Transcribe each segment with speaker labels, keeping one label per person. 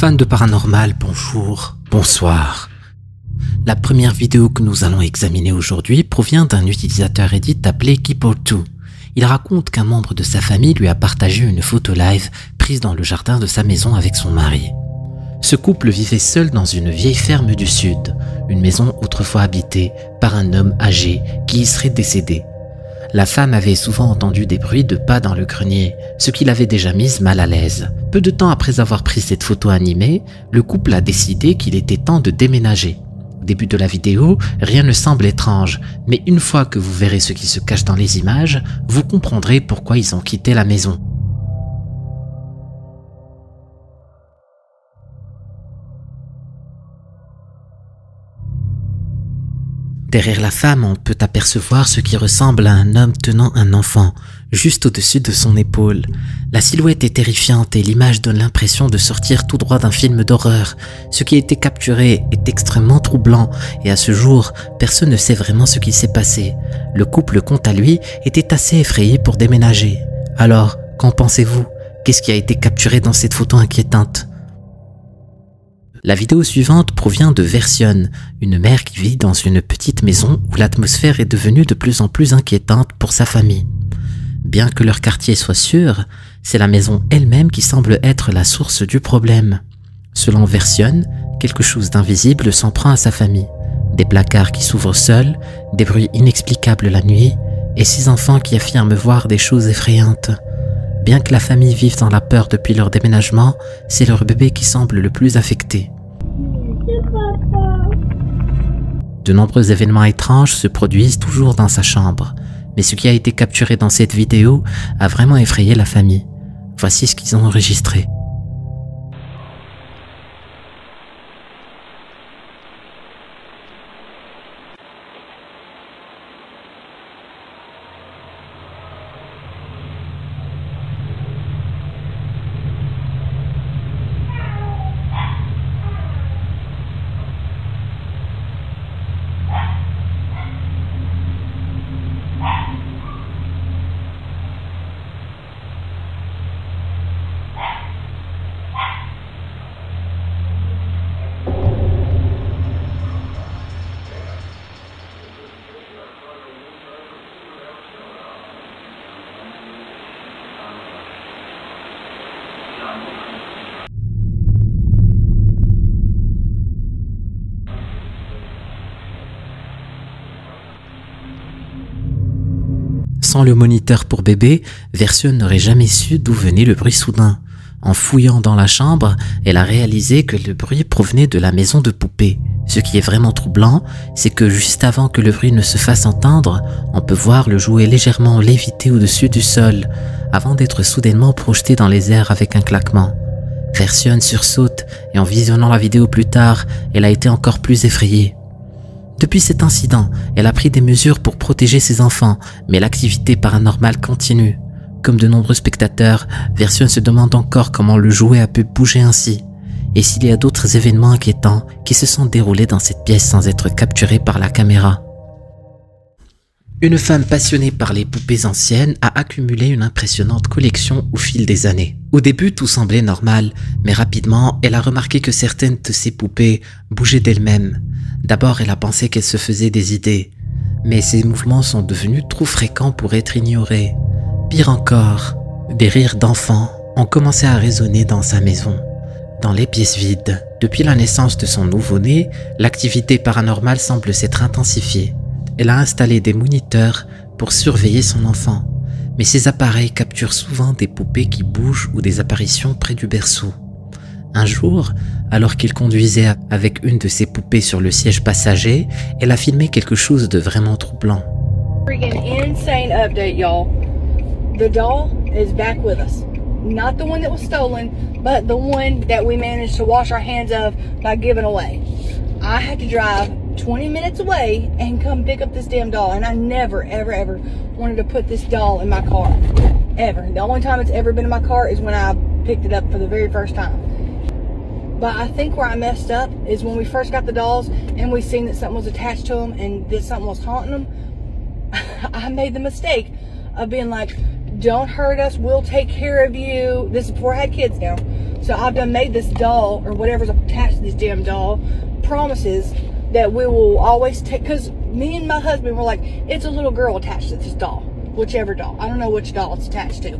Speaker 1: Fans de paranormal, bonjour, bonsoir. La première vidéo que nous allons examiner aujourd'hui provient d'un utilisateur Reddit appelé Keeper2. Il raconte qu'un membre de sa famille lui a partagé une photo live prise dans le jardin de sa maison avec son mari. Ce couple vivait seul dans une vieille ferme du sud, une maison autrefois habitée par un homme âgé qui y serait décédé. La femme avait souvent entendu des bruits de pas dans le grenier, ce qui l'avait déjà mise mal à l'aise. Peu de temps après avoir pris cette photo animée, le couple a décidé qu'il était temps de déménager. Au début de la vidéo, rien ne semble étrange, mais une fois que vous verrez ce qui se cache dans les images, vous comprendrez pourquoi ils ont quitté la maison. Derrière la femme, on peut apercevoir ce qui ressemble à un homme tenant un enfant, juste au-dessus de son épaule. La silhouette est terrifiante et l'image donne l'impression de sortir tout droit d'un film d'horreur. Ce qui a été capturé est extrêmement troublant et à ce jour, personne ne sait vraiment ce qui s'est passé. Le couple, quant à lui, était assez effrayé pour déménager. Alors, qu'en pensez-vous? Qu'est-ce qui a été capturé dans cette photo inquiétante? La vidéo suivante provient de Version, une mère qui vit dans une petite maison où l'atmosphère est devenue de plus en plus inquiétante pour sa famille. Bien que leur quartier soit sûr, c'est la maison elle-même qui semble être la source du problème. Selon Version, quelque chose d'invisible s'en prend à sa famille. Des placards qui s'ouvrent seuls, des bruits inexplicables la nuit, et 6 enfants qui affirment voir des choses effrayantes. Bien que la famille vive dans la peur depuis leur déménagement, c'est leur bébé qui semble le plus affecté. De nombreux événements étranges se produisent toujours dans sa chambre, mais ce qui a été capturé dans cette vidéo a vraiment effrayé la famille. Voici ce qu'ils ont enregistré. Sans le moniteur pour bébé, Version n'aurait jamais su d'où venait le bruit soudain. En fouillant dans la chambre, elle a réalisé que le bruit provenait de la maison de poupée. Ce qui est vraiment troublant, c'est que juste avant que le bruit ne se fasse entendre, on peut voir le jouet légèrement léviter au-dessus du sol, avant d'être soudainement projeté dans les airs avec un claquement. Version sursaute et en visionnant la vidéo plus tard, elle a été encore plus effrayée. Depuis cet incident, elle a pris des mesures pour protéger ses enfants, mais l'activité paranormale continue. Comme de nombreux spectateurs, Version se demande encore comment le jouet a pu bouger ainsi, et s'il y a d'autres événements inquiétants qui se sont déroulés dans cette pièce sans être capturés par la caméra. Une femme passionnée par les poupées anciennes a accumulé une impressionnante collection au fil des années. Au début, tout semblait normal, mais rapidement, elle a remarqué que certaines de ces poupées bougeaient d'elles-mêmes. D'abord, elle a pensé qu'elle se faisait des idées, mais ces mouvements sont devenus trop fréquents pour être ignorés. Pire encore, des rires d'enfants ont commencé à résonner dans sa maison, dans les pièces vides. Depuis la naissance de son nouveau-né, l'activité paranormale semble s'être intensifiée. Elle a installé des moniteurs pour surveiller son enfant, mais ces appareils capturent souvent des poupées qui bougent ou des apparitions près du berceau. Un jour, alors qu'il conduisait avec une de ses poupées sur le siège passager, elle a filmé quelque chose de vraiment troublant.
Speaker 2: Freaking insane update, y'all. The doll is back with us. Not the one that was stolen, but the one that we managed to wash our hands of by giving away. I had to drive 20 minutes away and come pick up this damn doll, and I never, ever, ever wanted to put this doll in my car. Ever. The only time it's ever been in my car is when I picked it up for the very first time. But I think where I messed up is when we first got the dolls and we seen that something was attached to them and that something was haunting them. I made the mistake of being like, don't hurt us, we'll take care of you. This is before I had kids now. So I've done made this doll, or whatever's attached to this damn doll, promises that we will always take, because me and my husband were like, it's a little girl attached to this doll, whichever doll. I don't know which doll it's attached to,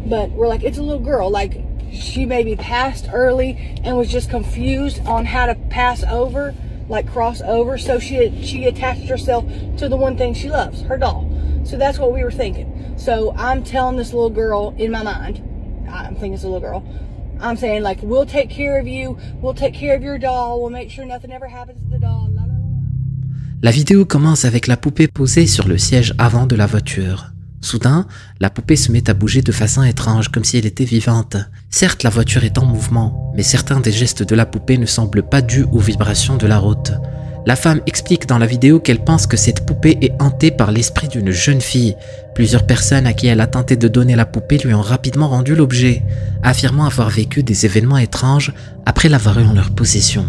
Speaker 2: but we're like, it's a little girl. Like, she maybe passed early and was just confused on how to pass over, like cross over. So she attached herself to the one thing she loves, her doll. So that's what we were thinking. So I'm telling this little girl in my mind, I'm thinking it's a little girl, I'm saying like, we'll take care of you, we'll take care of your doll, we'll make sure nothing ever happens to the doll. La, la, la.
Speaker 1: La vidéo commence avec la poupée posée sur le siège avant de la voiture. Soudain, la poupée se met à bouger de façon étrange, comme si elle était vivante. Certes, la voiture est en mouvement, mais certains des gestes de la poupée ne semblent pas dus aux vibrations de la route. La femme explique dans la vidéo qu'elle pense que cette poupée est hantée par l'esprit d'une jeune fille. Plusieurs personnes à qui elle a tenté de donner la poupée lui ont rapidement rendu l'objet, affirmant avoir vécu des événements étranges après l'avoir eu en leur possession.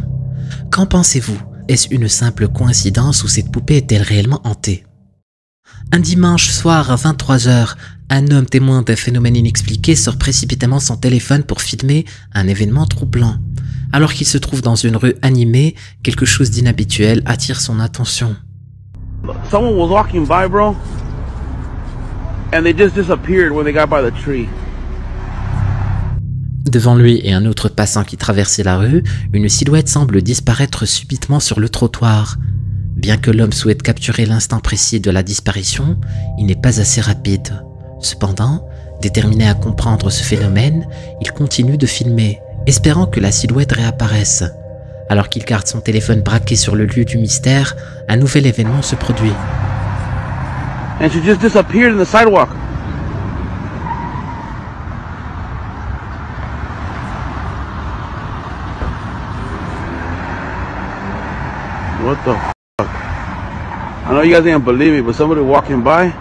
Speaker 1: Qu'en pensez-vous? Est-ce une simple coïncidence ou cette poupée est-elle réellement hantée? Un dimanche soir à 23 h, un homme témoin d'un phénomène inexpliqué sort précipitamment son téléphone pour filmer un événement troublant. Alors qu'il se trouve dans une rue animée, quelque chose d'inhabituel attire son attention.
Speaker 3: Someone was walking by, bro, and they just disappeared when they got by the tree.
Speaker 1: Devant lui et un autre passant qui traversait la rue, une silhouette semble disparaître subitement sur le trottoir. Bien que l'homme souhaite capturer l'instant précis de la disparition, il n'est pas assez rapide. Cependant, déterminé à comprendre ce phénomène, il continue de filmer, espérant que la silhouette réapparaisse. Alors qu'il garde son téléphone braqué sur le lieu du mystère, un nouvel événement se produit.
Speaker 3: And she just disappeared in the sidewalk. What the fuck? I know you guys ain't believe me, but somebody walking by.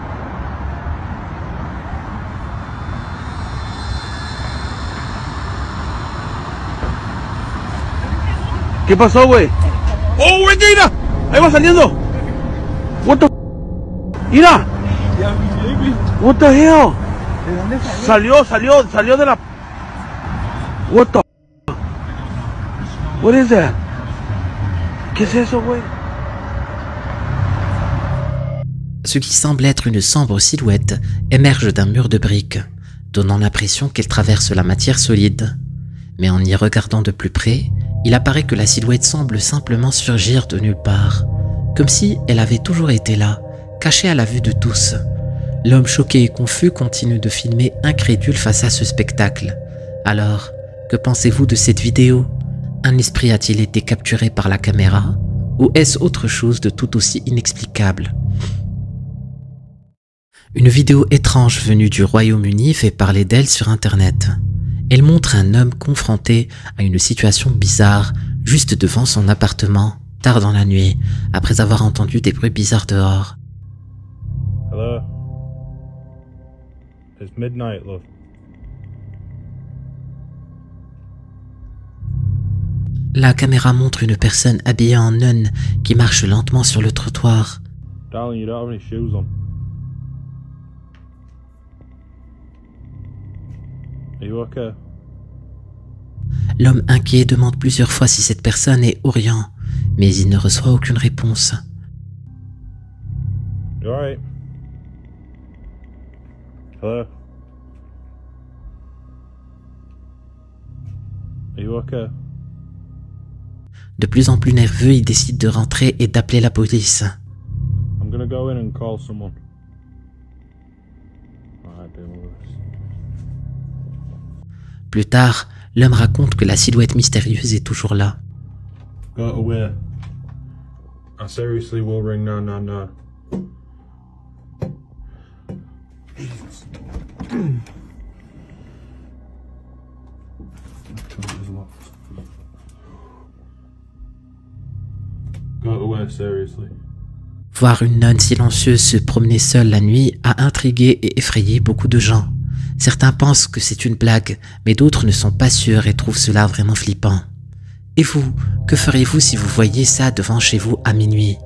Speaker 3: ¿Qué pasó, güey? ¡Oh, Regina! Ahí va saliendo. What the Mira. What the hell? Salió de la. What the. What is that? ¿Qué es eso, güey?
Speaker 1: Ce qui semble être une sombre silhouette émerge d'un mur de briques, donnant l'impression qu'elle traverse la matière solide. Mais en y regardant de plus près, il apparaît que la silhouette semble simplement surgir de nulle part, comme si elle avait toujours été là, cachée à la vue de tous. L'homme choqué et confus continue de filmer incrédule face à ce spectacle. Alors, que pensez-vous de cette vidéo? Un esprit a-t-il été capturé par la caméra? Ou est-ce autre chose de tout aussi inexplicable? Une vidéo étrange venue du Royaume-Uni fait parler d'elle sur Internet. Elle montre un homme confronté à une situation bizarre juste devant son appartement, tard dans la nuit, après avoir entendu des bruits bizarres dehors.
Speaker 4: Hello. It's midnight, love.
Speaker 1: La caméra montre une personne habillée en nonne qui marche lentement sur le trottoir.
Speaker 4: Darling, you don't have any shoes on. Are you okay?
Speaker 1: L'homme inquiet demande plusieurs fois si cette personne est Orion, mais il ne reçoit aucune réponse.
Speaker 4: You alright? Hello? Are you okay?
Speaker 1: De plus en plus nerveux, il décide de rentrer et d'appeler la police.
Speaker 4: I'm gonna go in and call someone. Alright, deal with this.
Speaker 1: Plus tard, l'homme raconte que la silhouette mystérieuse est toujours là.
Speaker 4: Go away. I seriously will ring 999. Go away, seriously.
Speaker 1: Voir une nonne silencieuse se promener seule la nuit a intrigué et effrayé beaucoup de gens. Certains pensent que c'est une blague, mais d'autres ne sont pas sûrs et trouvent cela vraiment flippant. Et vous, que feriez-vous si vous voyiez ça devant chez vous à minuit?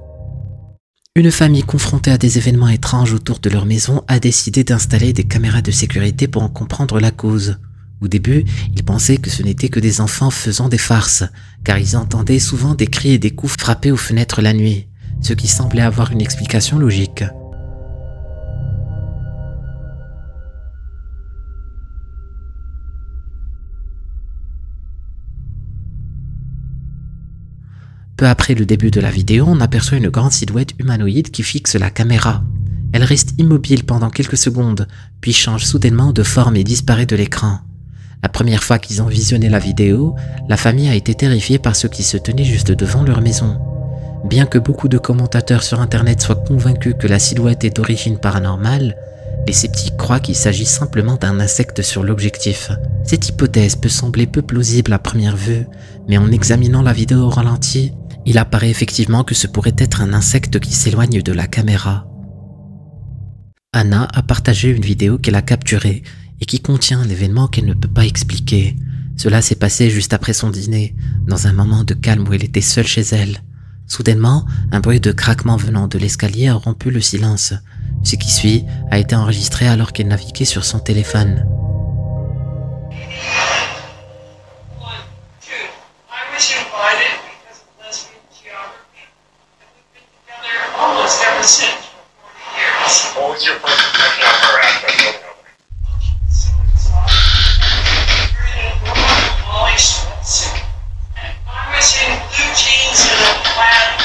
Speaker 1: Une famille confrontée à des événements étranges autour de leur maison a décidé d'installer des caméras de sécurité pour en comprendre la cause. Au début, ils pensaient que ce n'était que des enfants faisant des farces, car ils entendaient souvent des cris et des coups frapper aux fenêtres la nuit, ce qui semblait avoir une explication logique. Peu après le début de la vidéo, on aperçoit une grande silhouette humanoïde qui fixe la caméra. Elle reste immobile pendant quelques secondes, puis change soudainement de forme et disparaît de l'écran. La première fois qu'ils ont visionné la vidéo, la famille a été terrifiée par ce qui se tenait juste devant leur maison. Bien que beaucoup de commentateurs sur internet soient convaincus que la silhouette est d'origine paranormale, les sceptiques croient qu'il s'agit simplement d'un insecte sur l'objectif. Cette hypothèse peut sembler peu plausible à première vue, mais en examinant la vidéo au ralenti, il apparaît effectivement que ce pourrait être un insecte qui s'éloigne de la caméra. Anna a partagé une vidéo qu'elle a capturée et qui contient un événement qu'elle ne peut pas expliquer. Cela s'est passé juste après son dîner, dans un moment de calme où elle était seule chez elle. Soudainement, un bruit de craquement venant de l'escalier a rompu le silence. Ce qui suit a été enregistré alors qu'elle naviguait sur son téléphone.
Speaker 5: What was your first impression of her after I looked over? I was in blue jeans and a plaid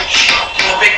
Speaker 5: shirt and a big.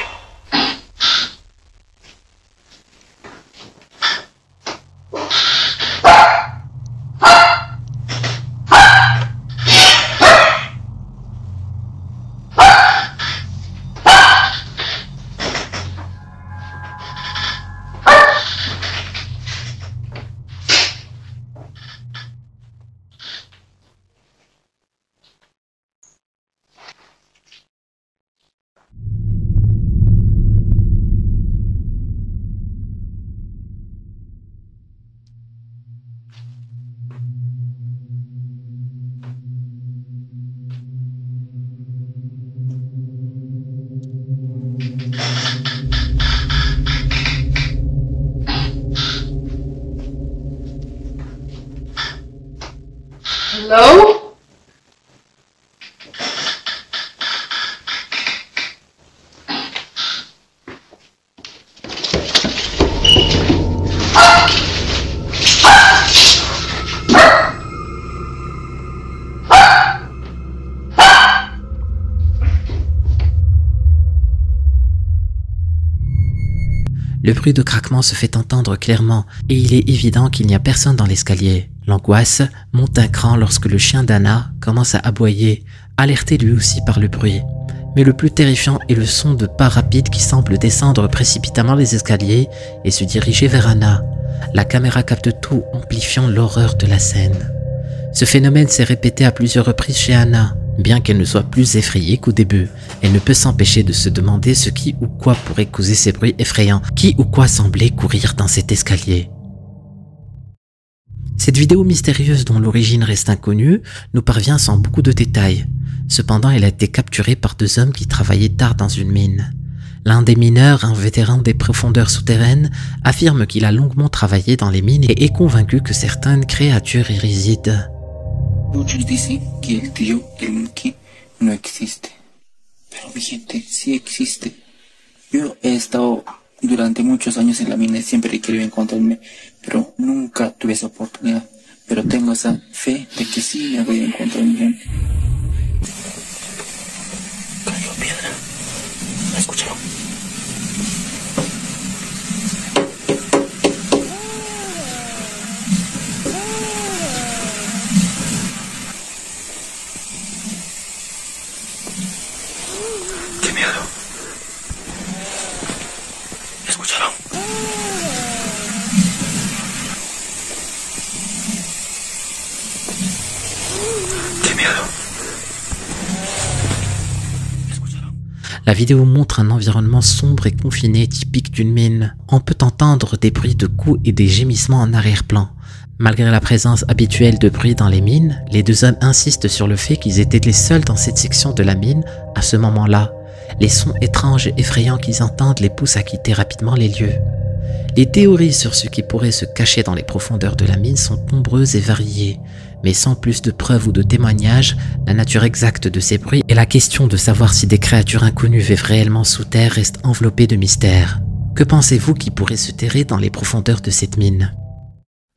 Speaker 2: Hello?
Speaker 1: Le bruit de craquement se fait entendre clairement et il est évident qu'il n'y a personne dans l'escalier. L'angoisse monte un cran lorsque le chien d'Anna commence à aboyer, alerté lui aussi par le bruit. Mais le plus terrifiant est le son de pas rapides qui semble descendre précipitamment les escaliers et se diriger vers Anna. La caméra capte tout, amplifiant l'horreur de la scène. Ce phénomène s'est répété à plusieurs reprises chez Anna. Bien qu'elle ne soit plus effrayée qu'au début, elle ne peut s'empêcher de se demander ce qui ou quoi pourrait causer ces bruits effrayants, qui ou quoi semblait courir dans cet escalier. Cette vidéo mystérieuse dont l'origine reste inconnue nous parvient sans beaucoup de détails. Cependant, elle a été capturée par deux hommes qui travaillaient tard dans une mine. L'un des mineurs, un vétéran des profondeurs souterraines, affirme qu'il a longuement travaillé dans les mines et est convaincu que certaines créatures y résident.
Speaker 6: Muchos dicen que el tío, el Monkey, no existe. Pero mi gente, sí existe. Yo he estado durante muchos años en la mina y siempre he querido encontrarme, pero nunca tuve esa oportunidad. Pero tengo esa fe de que sí me voy a encontrar, mi gente. Cayó piedra. ¿La escucharon? ¡Qué miedo! ¿Escucharon? ¡Qué miedo!
Speaker 1: La vidéo montre un environnement sombre et confiné typique d'une mine. On peut entendre des bruits de coups et des gémissements en arrière-plan. Malgré la présence habituelle de bruit dans les mines, les deux hommes insistent sur le fait qu'ils étaient les seuls dans cette section de la mine à ce moment-là. Les sons étranges et effrayants qu'ils entendent les poussent à quitter rapidement les lieux. Les théories sur ce qui pourrait se cacher dans les profondeurs de la mine sont nombreuses et variées, mais sans plus de preuves ou de témoignages, la nature exacte de ces bruits et la question de savoir si des créatures inconnues vivent réellement sous terre reste enveloppée de mystère. Que pensez-vous qui pourrait se terrer dans les profondeurs de cette mine?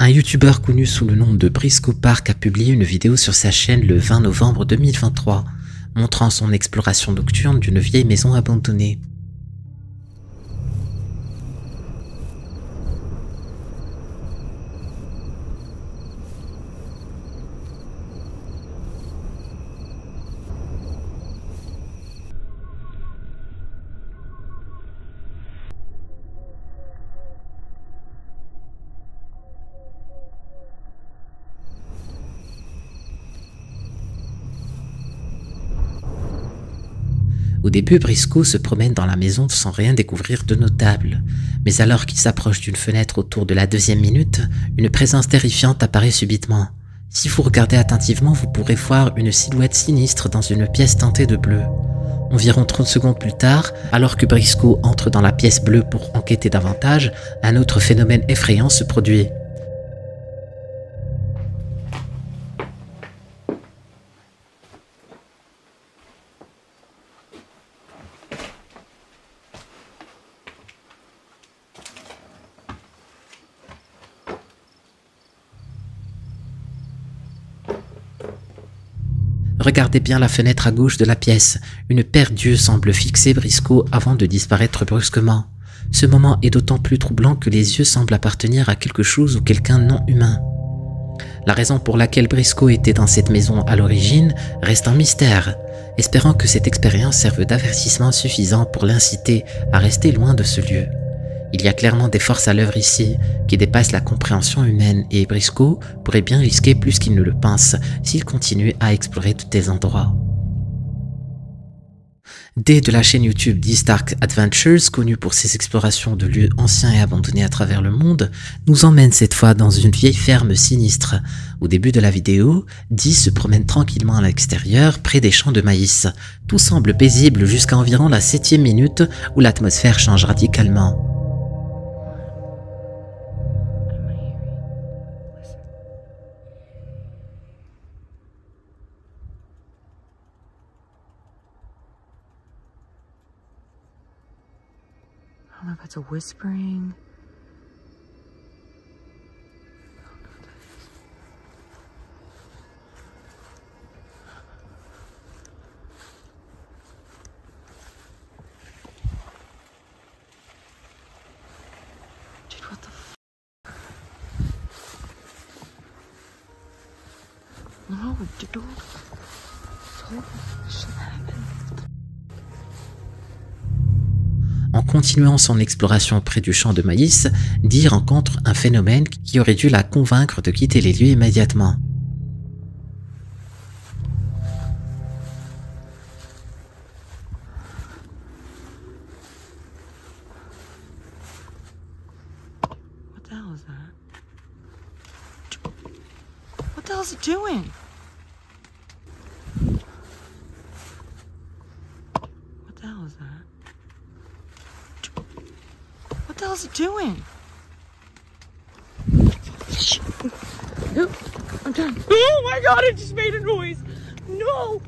Speaker 1: Un youtubeur connu sous le nom de Briscoe Park a publié une vidéo sur sa chaîne le 20 novembre 2023, montrant son exploration nocturne d'une vieille maison abandonnée. Au début, Briscoe se promène dans la maison sans rien découvrir de notable. Mais alors qu'il s'approche d'une fenêtre autour de la 2e minute, une présence terrifiante apparaît subitement. Si vous regardez attentivement, vous pourrez voir une silhouette sinistre dans une pièce teintée de bleu. Environ 30 secondes plus tard, alors que Briscoe entre dans la pièce bleue pour enquêter davantage, un autre phénomène effrayant se produit. Regardez bien la fenêtre à gauche de la pièce. Une paire d'yeux semble fixer Briscoe avant de disparaître brusquement. Ce moment est d'autant plus troublant que les yeux semblent appartenir à quelque chose ou quelqu'un non humain. La raison pour laquelle Briscoe était dans cette maison à l'origine reste un mystère, espérant que cette expérience serve d'avertissement suffisant pour l'inciter à rester loin de ce lieu. Il y a clairement des forces à l'œuvre ici, qui dépassent la compréhension humaine, et Briscoe pourrait bien risquer plus qu'il ne le pense s'il continue à explorer tous ces endroits. Dave de la chaîne YouTube This Dark Adventures, connu pour ses explorations de lieux anciens et abandonnés à travers le monde, nous emmène cette fois dans une vieille ferme sinistre. Au début de la vidéo, Dee se promène tranquillement à l'extérieur, près des champs de maïs. Tout semble paisible jusqu'à environ la 7e minute où l'atmosphère change radicalement.
Speaker 7: I don't know if it's a whispering. Dude, what the f? No, dude. This shit happened.
Speaker 1: En continuant son exploration près du champ de maïs, Dee rencontre un phénomène qui aurait dû la convaincre de quitter les lieux immédiatement.
Speaker 7: What the hell is that? What the hell is it doing? What the hell is that? What the hell is it doing? Nope, I'm done. Oh my god, it just made a noise. No.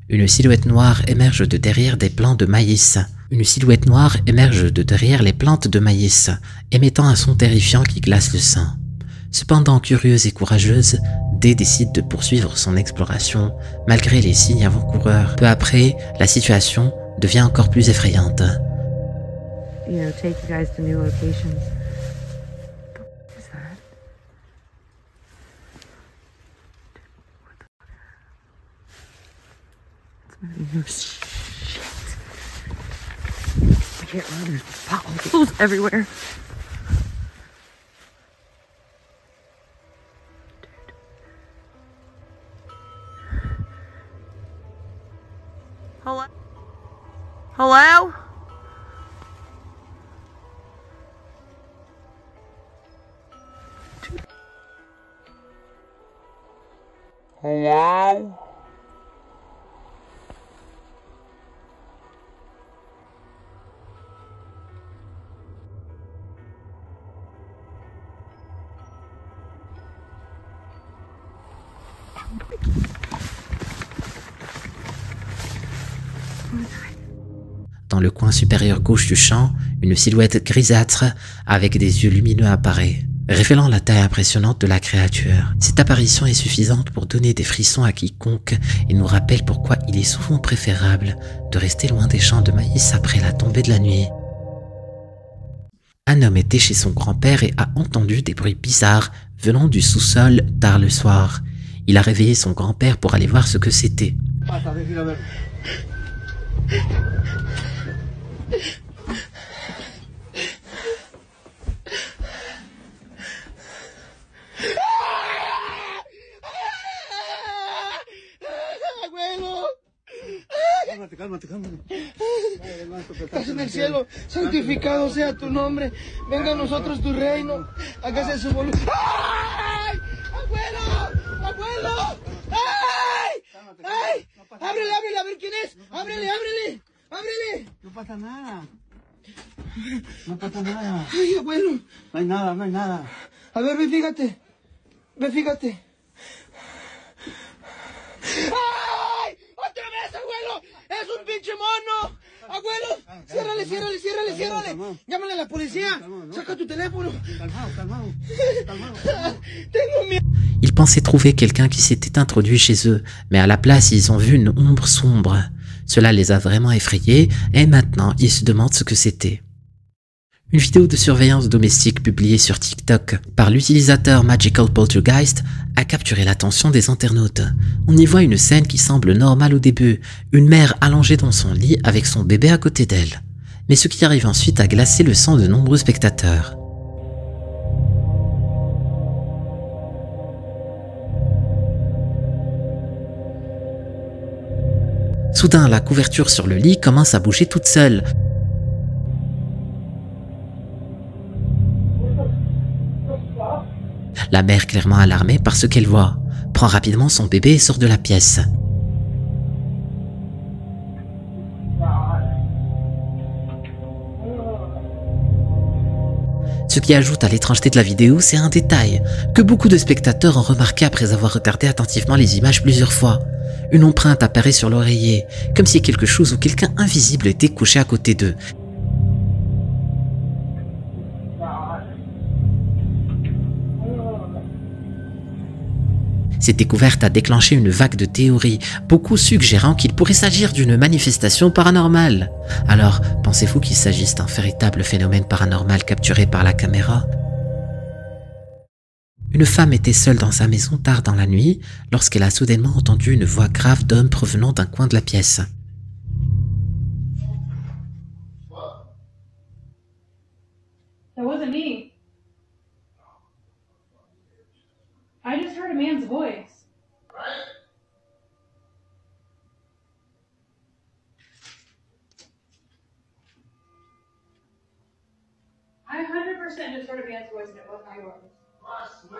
Speaker 1: Une silhouette noire émerge de derrière des plants de maïs. Une silhouette noire émerge de derrière les plantes de maïs, émettant un son terrifiant qui glace le sang. Cependant curieuse et courageuse, Dee décide de poursuivre son exploration malgré les signes avant-coureurs. Peu après, la situation devient encore plus effrayante.
Speaker 7: You know, take you guys to new locations. What is that? It's moving. No shit. I can't run. There's potholes everywhere. Hello? Hello?
Speaker 5: Hello?
Speaker 1: Dans le coin supérieur gauche du champ, une silhouette grisâtre avec des yeux lumineux apparaît, révélant la taille impressionnante de la créature. Cette apparition est suffisante pour donner des frissons à quiconque et nous rappelle pourquoi il est souvent préférable de rester loin des champs de maïs après la tombée de la nuit. Un homme était chez son grand-père et a entendu des bruits bizarres venant du sous-sol tard le soir. Il a réveillé son grand-père pour aller voir ce que c'était.
Speaker 3: Cálmate.
Speaker 8: Estás en el cielo, santificado sea tu nombre. Venga a nosotros tu reino. Hágase su voluntad. ¡Ay! ¡Abuelo! ¡Ay! Ábrele, a ver quién es. Ábrele.
Speaker 3: No pasa nada.
Speaker 8: Ay, abuelo.
Speaker 3: No hay nada.
Speaker 8: A ver, ve, fíjate. ¡Ay! ¡Otra vez, abuelo! ¡Es un pinche mono! ¡Abuelo! ¡Ciérrale! ¡Llámale a la policía! ¡Saca tu teléfono!
Speaker 3: Calmado.
Speaker 8: Tengo miedo.
Speaker 1: Ils pensaient trouver quelqu'un qui s'était introduit chez eux, mais à la place, ils ont vu une ombre sombre. Cela les a vraiment effrayés et maintenant, ils se demandent ce que c'était. Une vidéo de surveillance domestique publiée sur TikTok par l'utilisateur Magical Poltergeist a capturé l'attention des internautes. On y voit une scène qui semble normale au début, une mère allongée dans son lit avec son bébé à côté d'elle. Mais ce qui arrive ensuite a glacé le sang de nombreux spectateurs. Soudain, la couverture sur le lit commence à bouger toute seule. La mère, clairement alarmée par ce qu'elle voit, prend rapidement son bébé et sort de la pièce. Ce qui ajoute à l'étrangeté de la vidéo, c'est un détail que beaucoup de spectateurs ont remarqué après avoir regardé attentivement les images plusieurs fois. Une empreinte apparaît sur l'oreiller, comme si quelque chose ou quelqu'un invisible était couché à côté d'eux. Cette découverte a déclenché une vague de théories, beaucoup suggérant qu'il pourrait s'agir d'une manifestation paranormale. Alors, pensez-vous qu'il s'agisse d'un véritable phénomène paranormal capturé par la caméra ? Une femme était seule dans sa maison tard dans la nuit lorsqu'elle a soudainement entendu une voix grave d'homme provenant d'un coin de la pièce.
Speaker 9: That wasn't me. I just heard a man's voice. I 100% just heard a man's voice and it wasn't yours. I swear.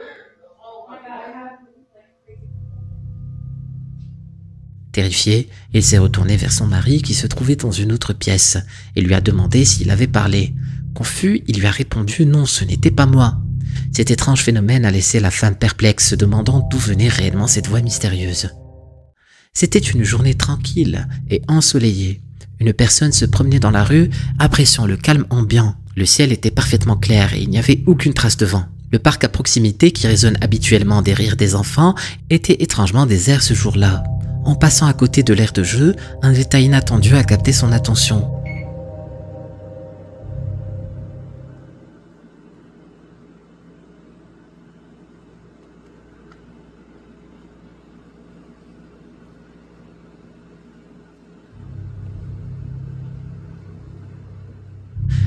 Speaker 9: Oh my God, I have crazy.
Speaker 1: Terrifié, il s'est retourné vers son mari qui se trouvait dans une autre pièce et lui a demandé s'il avait parlé. Confus, il lui a répondu « Non, ce n'était pas moi ». Cet étrange phénomène a laissé la femme perplexe, se demandant d'où venait réellement cette voix mystérieuse. C'était une journée tranquille et ensoleillée. Une personne se promenait dans la rue, appréciant le calme ambiant. Le ciel était parfaitement clair et il n'y avait aucune trace de vent. Le parc à proximité, qui résonne habituellement des rires des enfants, était étrangement désert ce jour-là. En passant à côté de l'aire de jeu, un détail inattendu a capté son attention.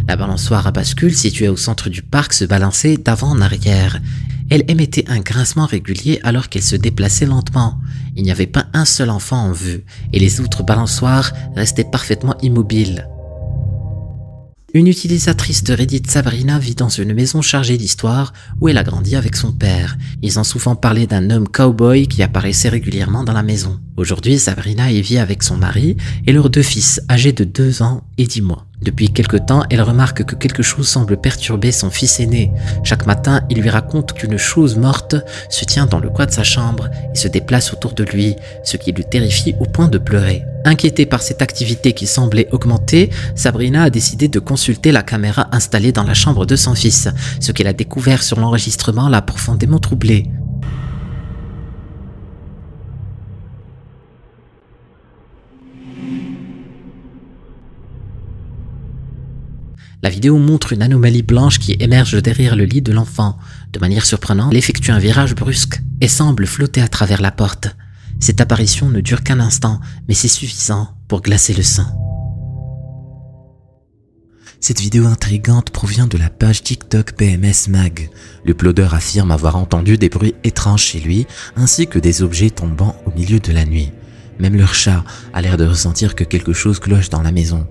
Speaker 1: La balançoire à bascule située au centre du parc se balançait d'avant en arrière. Elle émettait un grincement régulier alors qu'elle se déplaçait lentement. Il n'y avait pas un seul enfant en vue et les autres balançoires restaient parfaitement immobiles. Une utilisatrice de Reddit, Sabrina, vit dans une maison chargée d'histoire où elle a grandi avec son père. Ils ont souvent parlé d'un homme cowboy qui apparaissait régulièrement dans la maison. Aujourd'hui, Sabrina y vit avec son mari et leurs deux fils, âgés de 2 ans et 10 mois. Depuis quelque temps, elle remarque que quelque chose semble perturber son fils aîné. Chaque matin, il lui raconte qu'une chose morte se tient dans le coin de sa chambre et se déplace autour de lui, ce qui le terrifie au point de pleurer. Inquiétée par cette activité qui semblait augmenter, Sabrina a décidé de consulter la caméra installée dans la chambre de son fils. Ce qu'elle a découvert sur l'enregistrement l'a profondément troublée. La vidéo montre une anomalie blanche qui émerge derrière le lit de l'enfant. De manière surprenante, elle effectue un virage brusque et semble flotter à travers la porte. Cette apparition ne dure qu'un instant, mais c'est suffisant pour glacer le sang. Cette vidéo intrigante provient de la page TikTok BMS Mag. L'uploadeur affirme avoir entendu des bruits étranges chez lui, ainsi que des objets tombant au milieu de la nuit. Même leur chat a l'air de ressentir que quelque chose cloche dans la maison.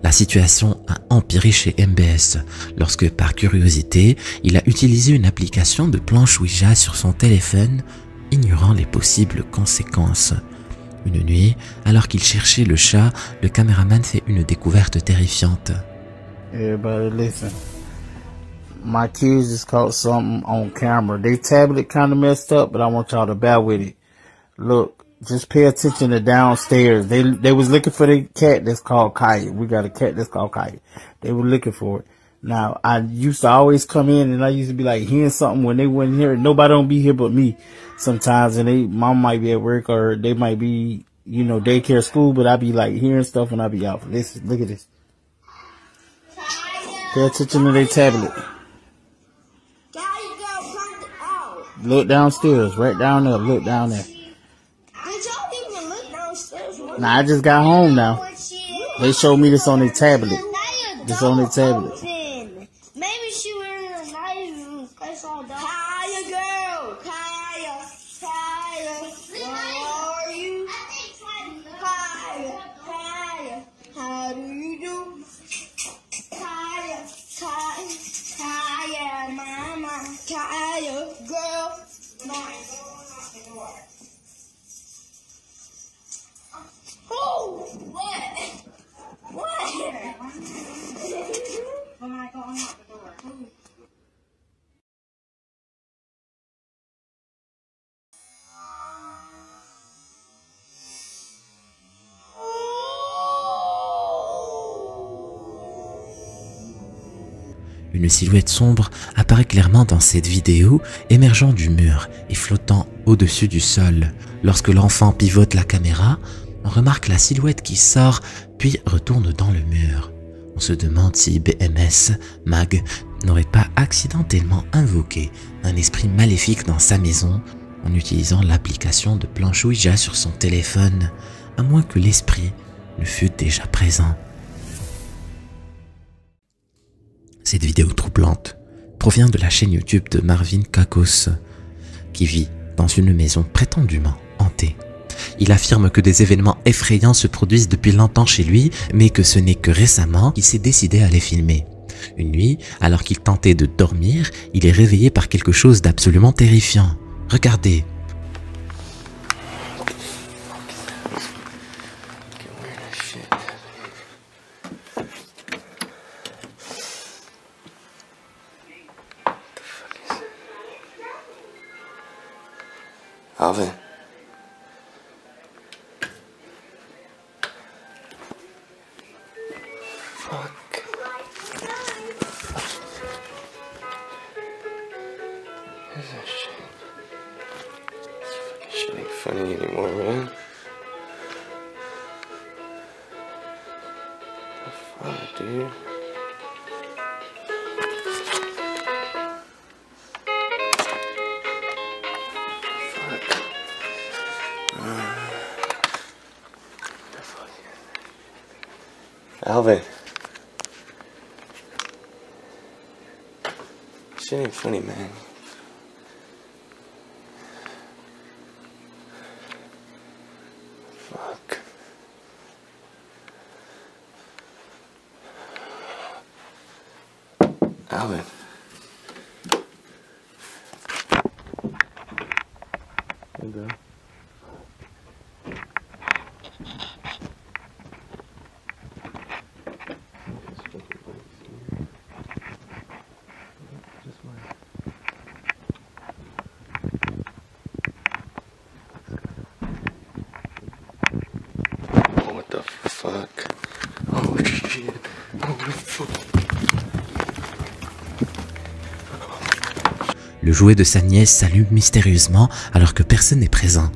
Speaker 1: La situation a empiré chez MBS lorsque, par curiosité, il a utilisé une application de planche Ouija sur son téléphone, ignorant les possibles conséquences. Une nuit, alors qu'il cherchait le chat, le caméraman fait une découverte terrifiante.
Speaker 10: Everybody listen. My kids just caught something on camera. Their tablet kind of messed up, but I want y'all to bear with it. Look. Just pay attention to downstairs. They was looking for the cat that's called Kaya. We got a cat that's called Kaya. They were looking for it. Now, I used to always come in and I used to be like hearing something when they wasn't here. Nobody don't be here but me sometimes. And mom might be at work or they might be, you know, daycare school, but I be like hearing stuff when I be out. Listen, look at this. Pay attention to their tablet. Look downstairs, right down there. Look down there. Now I just got home now. They showed me this on their tablet. This on their tablet.
Speaker 11: Maybe she went in the night room. I saw that. Kaya girl. Kaya. Where are you? Kaya. How do you do? Kaya. Mama. Kaya girl. Oh, what? When I go unlock the door.
Speaker 1: Une silhouette sombre apparaît clairement dans cette vidéo, émergeant du mur et flottant au-dessus du sol. Lorsque l'enfant pivote la caméra, on remarque la silhouette qui sort puis retourne dans le mur. On se demande si BMS Mag n'aurait pas accidentellement invoqué un esprit maléfique dans sa maison en utilisant l'application de planche Ouija sur son téléphone, à moins que l'esprit ne fût déjà présent. Cette vidéo troublante provient de la chaîne YouTube de Marvin Kakos, qui vit dans une maison prétendument hantée. Il affirme que des événements effrayants se produisent depuis longtemps chez lui, mais que ce n'est que récemment qu'il s'est décidé à les filmer. Une nuit, alors qu'il tentait de dormir, il est réveillé par quelque chose d'absolument terrifiant. Regardez.
Speaker 12: Alvin. Fuck. What is that shit? This fucking shit ain't funny anymore, man. The fuck, dude? Alvin. Shit ain't funny, man. Fuck. Alvin. Hey, bro. fuck? Oh shit. Oh fuck.
Speaker 1: Le jouet de sa nièce s'allume mystérieusement alors que personne n'est présent.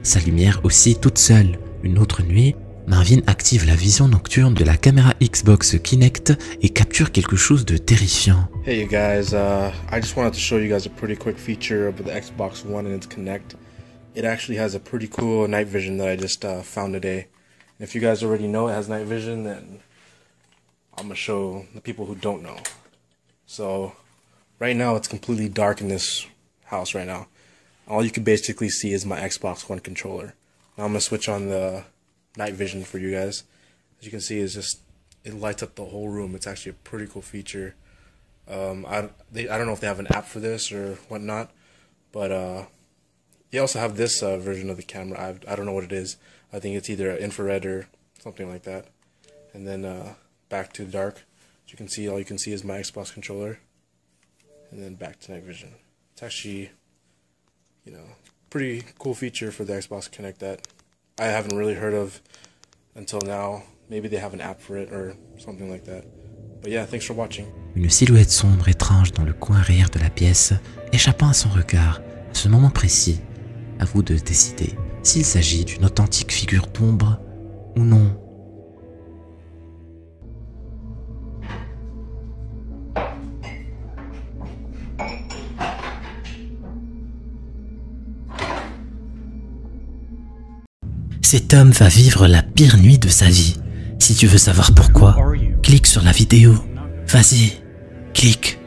Speaker 1: Sa lumière aussi toute seule. Une autre nuit, Marvin active la vision nocturne de la caméra Xbox Kinect et capture quelque chose de terrifiant.
Speaker 13: Hey you guys, I just wanted to show you guys a pretty quick feature of the Xbox One and its Kinect. It actually has a pretty cool night vision that I just found today. And if you guys already know it has night vision, then I'm gonna show the people who don't know. So right now it's completely dark in this house right now. All you can basically see is my Xbox One controller. Now I'm gonna switch on the night vision for you guys. As you can see, it's just, it lights up the whole room. It's actually a pretty cool feature. I don't know if they have an app for this or whatnot, but they also have this version of the camera. I don't know what it is. I think it's either infrared or something like that. And then back to dark. As you can see, all you can see is my Xbox controller. And then back to night vision. It's actually, you know, pretty cool feature for the Xbox Kinect that I haven't really heard of until now. Maybe they have an app for it or something like that. But yeah, thanks for watching.
Speaker 1: Une silhouette sombre étrange dans le coin arrière de la pièce, échappant à son regard, à ce moment précis. À vous de décider s'il s'agit d'une authentique figure d'ombre ou non. Cet homme va vivre la pire nuit de sa vie. Si tu veux savoir pourquoi, clique sur la vidéo. Vas-y, clique.